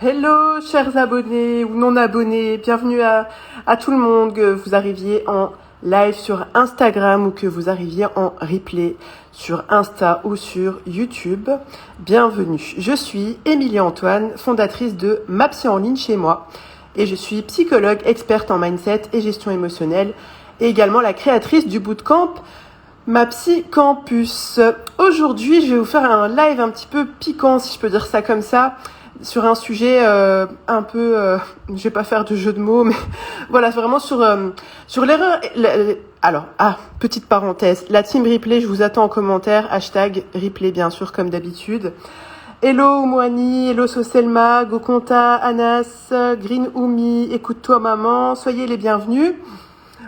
Hello chers abonnés ou non abonnés, bienvenue à tout le monde, que vous arriviez en live sur Instagram ou que vous arriviez en replay sur Insta ou sur YouTube. Bienvenue, je suis Émilie Antoine, fondatrice de Ma Psy en ligne chez moi et je suis psychologue experte en mindset et gestion émotionnelle et également la créatrice du bootcamp Ma Psy Campus. Aujourd'hui, je vais vous faire un live un petit peu piquant, si je peux dire ça comme ça, sur un sujet un peu, je vais pas faire de jeu de mots, mais voilà, vraiment sur l'erreur. Alors, petite parenthèse, la team replay, je vous attends en commentaire, hashtag replay bien sûr comme d'habitude. Hello Moani, hello Soselma, Gokonta, Anas, Green Oumi, écoute-toi maman, soyez les bienvenus.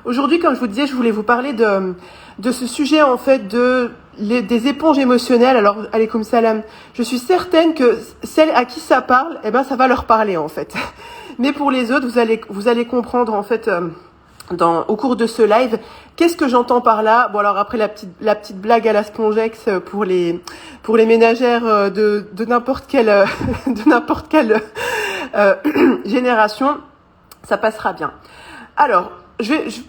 Aujourd'hui, comme je vous disais, je voulais vous parler de ce sujet en fait des éponges émotionnelles. Alors, alaykoum salam. Je suis certaine que celles à qui ça parle, ça va leur parler en fait. Mais pour les autres, vous allez comprendre en fait au cours de ce live qu'est-ce que j'entends par là. Bon alors après la petite blague à la Spongex pour les ménagères de n'importe quelle génération, ça passera bien. Alors,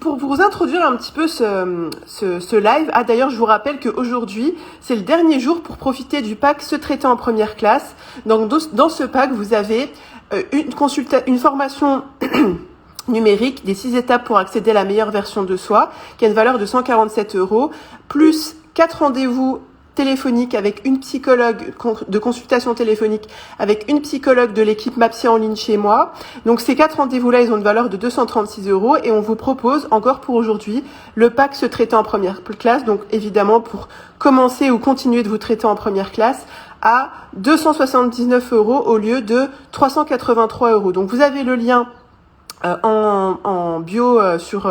pour vous introduire un petit peu ce live. D'ailleurs, je vous rappelle qu'aujourd'hui, c'est le dernier jour pour profiter du pack Se traiter en première classe. Donc, dans ce pack, vous avez une formation numérique des 6 étapes pour accéder à la meilleure version de soi, qui a une valeur de 147 €, plus 4 rendez-vous téléphonique avec une psychologue de consultation téléphonique avec une psychologue de l'équipe Ma Psy en ligne chez moi. Donc ces 4 rendez-vous-là, ils ont une valeur de 236 € et on vous propose encore pour aujourd'hui le pack Se traiter en première classe. Donc évidemment pour commencer ou continuer de vous traiter en première classe à 279 € au lieu de 383 €. Donc vous avez le lien en bio sur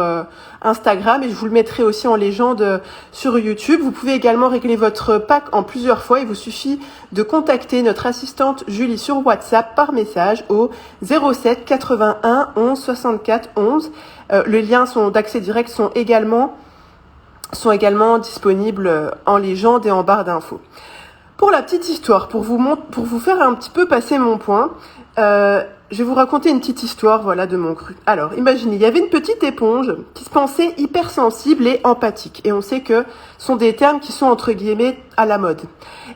Instagram et je vous le mettrai aussi en légende sur YouTube. Vous pouvez également régler votre pack en plusieurs fois. Il vous suffit de contacter notre assistante Julie sur WhatsApp par message au 07 81 11 64 11. Les liens d'accès direct sont également disponibles en légende et en barre d'infos. Pour la petite histoire, pour vous faire un petit peu passer mon point, je vais vous raconter une petite histoire, de mon cru. Alors, imaginez, il y avait une petite éponge qui se pensait hypersensible et empathique. Et on sait que ce sont des termes qui sont entre guillemets à la mode.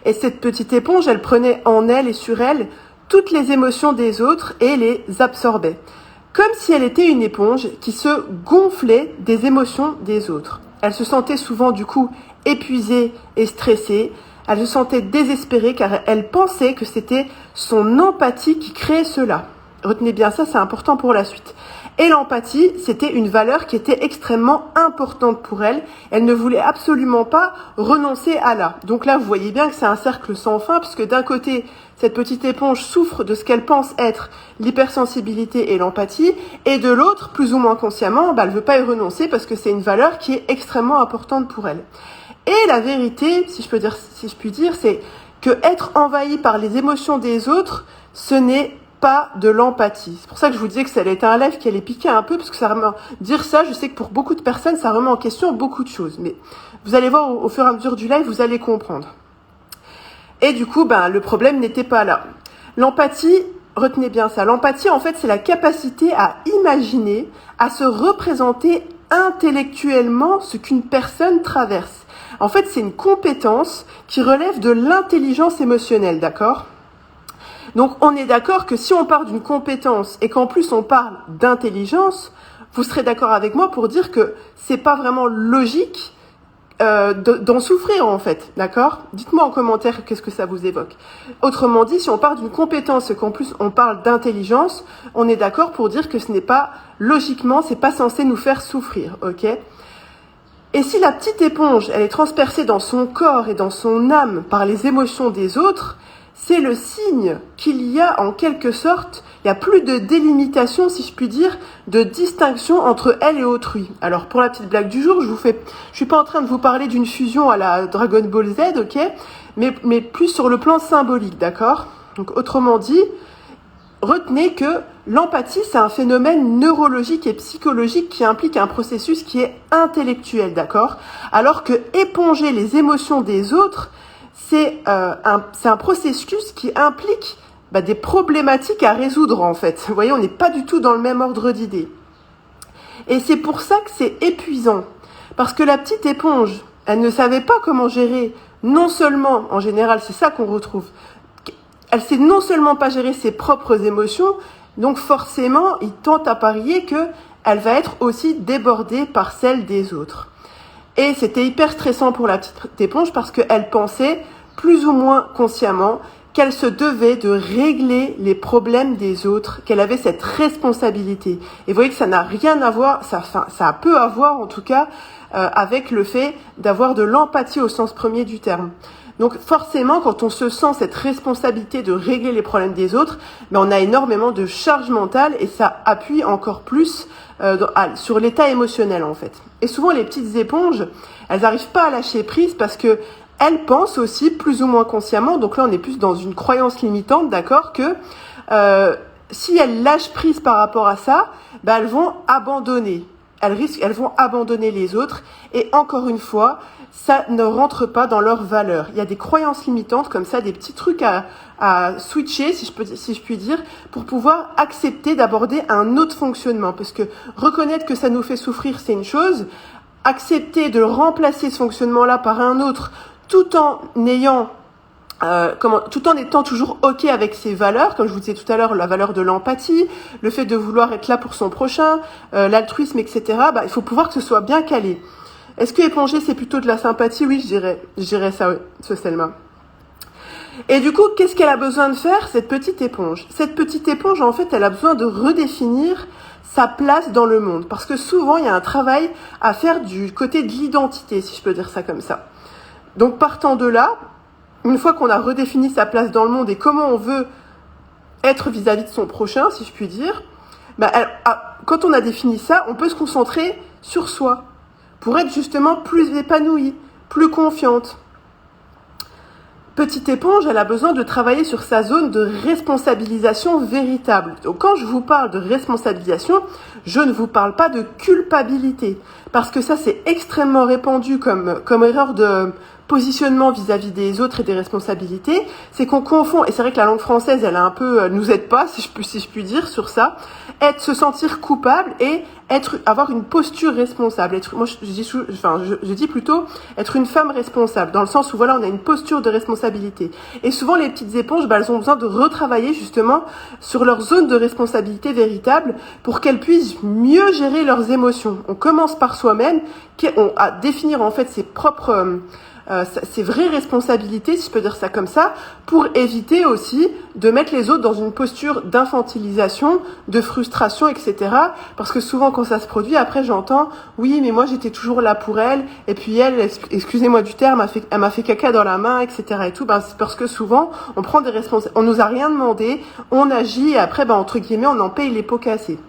Et cette petite éponge, elle prenait en elle et sur elle toutes les émotions des autres et les absorbait. Comme si elle était une éponge qui se gonflait des émotions des autres. Elle se sentait souvent du coup épuisée et stressée. Elle se sentait désespérée car elle pensait que c'était son empathie qui créait cela. Retenez bien ça, c'est important pour la suite. Et l'empathie, c'était une valeur qui était extrêmement importante pour elle. Elle ne voulait absolument pas renoncer à là. Donc là, vous voyez bien que c'est un cercle sans fin, puisque d'un côté, cette petite éponge souffre de ce qu'elle pense être l'hypersensibilité et l'empathie, et de l'autre, plus ou moins consciemment, elle veut pas y renoncer parce que c'est une valeur qui est extrêmement importante pour elle. Et la vérité, si je puis dire, c'est que être envahi par les émotions des autres, ce n'est pas de l'empathie. C'est pour ça que je vous disais que ça allait être un live qui allait piquer un peu, parce que dire ça, je sais que pour beaucoup de personnes, ça remet en question beaucoup de choses. Mais vous allez voir au fur et à mesure du live, vous allez comprendre. Et du coup, le problème n'était pas là. L'empathie, retenez bien ça, l'empathie, en fait, c'est la capacité à imaginer, à se représenter intellectuellement ce qu'une personne traverse. En fait, c'est une compétence qui relève de l'intelligence émotionnelle, d'accord ? Donc, on est d'accord que si on parle d'une compétence et qu'en plus on parle d'intelligence, vous serez d'accord avec moi pour dire que c'est pas vraiment logique d'en souffrir en fait, d'accord ? Dites-moi en commentaire qu'est-ce que ça vous évoque. Autrement dit, si on parle d'une compétence et qu'en plus on parle d'intelligence, on est d'accord pour dire que ce n'est pas logiquement, c'est pas censé nous faire souffrir, ok ? Et si la petite éponge, elle est transpercée dans son corps et dans son âme par les émotions des autres, c'est le signe qu'il y a en quelque sorte, il n'y a plus de délimitation, si je puis dire, de distinction entre elle et autrui. Alors pour la petite blague du jour, je suis pas en train de vous parler d'une fusion à la Dragon Ball Z, ok, mais plus sur le plan symbolique, d'accord ? Donc autrement dit, retenez que l'empathie, c'est un phénomène neurologique et psychologique qui implique un processus qui est intellectuel, d'accord ? Alors que éponger les émotions des autres, c'est un processus qui implique des problématiques à résoudre en fait. Vous voyez, on n'est pas du tout dans le même ordre d'idées. Et c'est pour ça que c'est épuisant. Parce que la petite éponge, elle ne savait pas comment gérer, non seulement, en général, c'est ça qu'on retrouve, elle sait non seulement pas gérer ses propres émotions, donc forcément, il tente à parier qu'elle va être aussi débordée par celles des autres. Et c'était hyper stressant pour la petite éponge parce qu'elle pensait, plus ou moins consciemment, qu'elle se devait de régler les problèmes des autres, qu'elle avait cette responsabilité. Et vous voyez que ça n'a rien à voir, ça peut avoir en tout cas, avec le fait d'avoir de l'empathie au sens premier du terme. Donc forcément, quand on se sent cette responsabilité de régler les problèmes des autres, on a énormément de charge mentale et ça appuie encore plus sur l'état émotionnel en fait. Et souvent les petites éponges, elles n'arrivent pas à lâcher prise parce que elles pensent aussi plus ou moins consciemment, donc là on est plus dans une croyance limitante, d'accord, que si elles lâchent prise par rapport à ça, elles vont abandonner. Elles vont abandonner les autres et encore une fois, ça ne rentre pas dans leurs valeurs. Il y a des croyances limitantes comme ça, des petits trucs à switcher, si je puis dire, pour pouvoir accepter d'aborder un autre fonctionnement. Parce que reconnaître que ça nous fait souffrir, c'est une chose. Accepter de remplacer ce fonctionnement-là par un autre, tout en étant toujours OK avec ses valeurs, comme je vous disais tout à l'heure, la valeur de l'empathie, le fait de vouloir être là pour son prochain, l'altruisme, etc. Il faut pouvoir que ce soit bien calé. Est-ce que éponger, c'est plutôt de la sympathie? Oui, je dirais ça, oui, ce Selma. Et du coup, qu'est-ce qu'elle a besoin de faire, cette petite éponge? Cette petite éponge, en fait, elle a besoin de redéfinir sa place dans le monde. Parce que souvent, il y a un travail à faire du côté de l'identité, si je peux dire ça comme ça. Donc, partant de là, une fois qu'on a redéfini sa place dans le monde et comment on veut être vis-à-vis de son prochain, si je puis dire, quand on a défini ça, on peut se concentrer sur soi pour être justement plus épanouie, plus confiante. Petite éponge, elle a besoin de travailler sur sa zone de responsabilisation véritable. Donc quand je vous parle de responsabilisation, je ne vous parle pas de culpabilité, parce que ça c'est extrêmement répandu comme erreur de positionnement vis-à-vis des autres et des responsabilités, c'est qu'on confond, et c'est vrai que la langue française, elle nous aide pas, si je puis dire, sur ça, se sentir coupable et avoir une posture responsable. Moi, je dis plutôt être une femme responsable, dans le sens où voilà, on a une posture de responsabilité. Et souvent, les petites éponges, elles ont besoin de retravailler justement sur leur zone de responsabilité véritable pour qu'elles puissent mieux gérer leurs émotions. On commence par soi-même, à définir en fait ses propres ses vraies responsabilités, si je peux dire ça comme ça, pour éviter aussi de mettre les autres dans une posture d'infantilisation, de frustration, etc. Parce que souvent, quand ça se produit, après j'entends « Oui, mais moi j'étais toujours là pour elle, et puis elle, excusez-moi du terme, elle m'a fait caca dans la main, etc. » et tout. C'est parce que souvent, on prend des responsabilités, on nous a rien demandé, on agit, et après, entre guillemets, on en paye les pots cassés.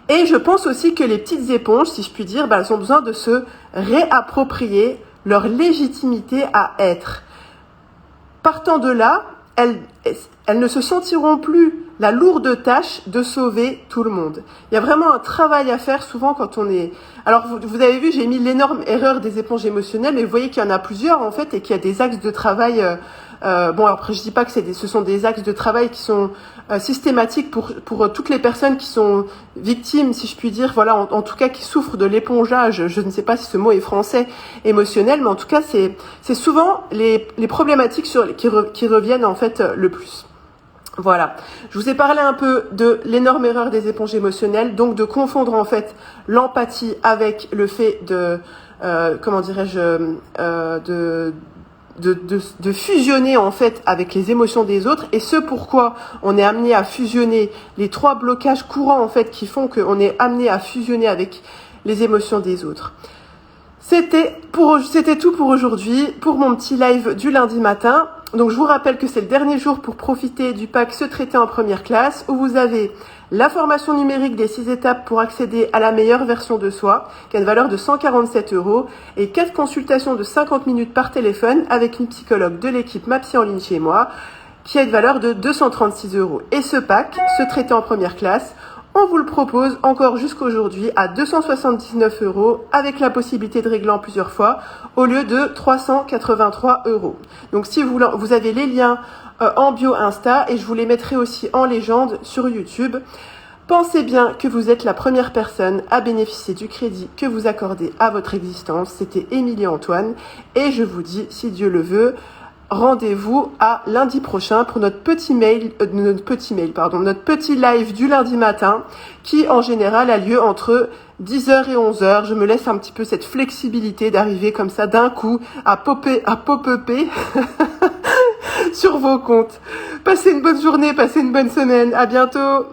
Et je pense aussi que les petites éponges, si je puis dire, elles ont besoin de se réapproprier leur légitimité à être. Partant de là, elles ne se sentiront plus la lourde tâche de sauver tout le monde. Il y a vraiment un travail à faire souvent quand on est... Alors, vous avez vu, j'ai mis l'énorme erreur des éponges émotionnelles, mais vous voyez qu'il y en a plusieurs, en fait, et qu'il y a des axes de travail... après, je dis pas que ce sont des axes de travail qui sont systématiques pour toutes les personnes qui sont victimes, si je puis dire, voilà, en tout cas qui souffrent de l'épongeage. Je ne sais pas si ce mot est français, émotionnel, mais en tout cas, c'est souvent les problématiques qui reviennent en fait le plus. Voilà, je vous ai parlé un peu de l'énorme erreur des éponges émotionnelles, donc de confondre en fait l'empathie avec le fait de fusionner en fait avec les émotions des autres, et ce pourquoi on est amené à fusionner les trois blocages courants en fait qui font qu'on est amené à fusionner avec les émotions des autres. C'était tout pour aujourd'hui, pour mon petit live du lundi matin. Donc je vous rappelle que c'est le dernier jour pour profiter du pack Se traiter en première classe, où vous avez la formation numérique des 6 étapes pour accéder à la meilleure version de soi, qui a une valeur de 147 €, et 4 consultations de 50 minutes par téléphone avec une psychologue de l'équipe Ma Psy en ligne chez moi, qui a une valeur de 236 €. Et ce pack, Se traiter en première classe, On vous le propose encore jusqu'aujourd'hui à 279 € avec la possibilité de régler en plusieurs fois au lieu de 383 €. Donc si vous avez les liens en bio Insta et je vous les mettrai aussi en légende sur YouTube. Pensez bien que vous êtes la première personne à bénéficier du crédit que vous accordez à votre existence. C'était Émilie Antoine et je vous dis, si Dieu le veut, rendez-vous à lundi prochain pour notre petit live du lundi matin qui en général a lieu entre 10h et 11h. Je me laisse un petit peu cette flexibilité d'arriver comme ça d'un coup à pop-upper sur vos comptes. Passez une bonne journée, passez une bonne semaine. À bientôt.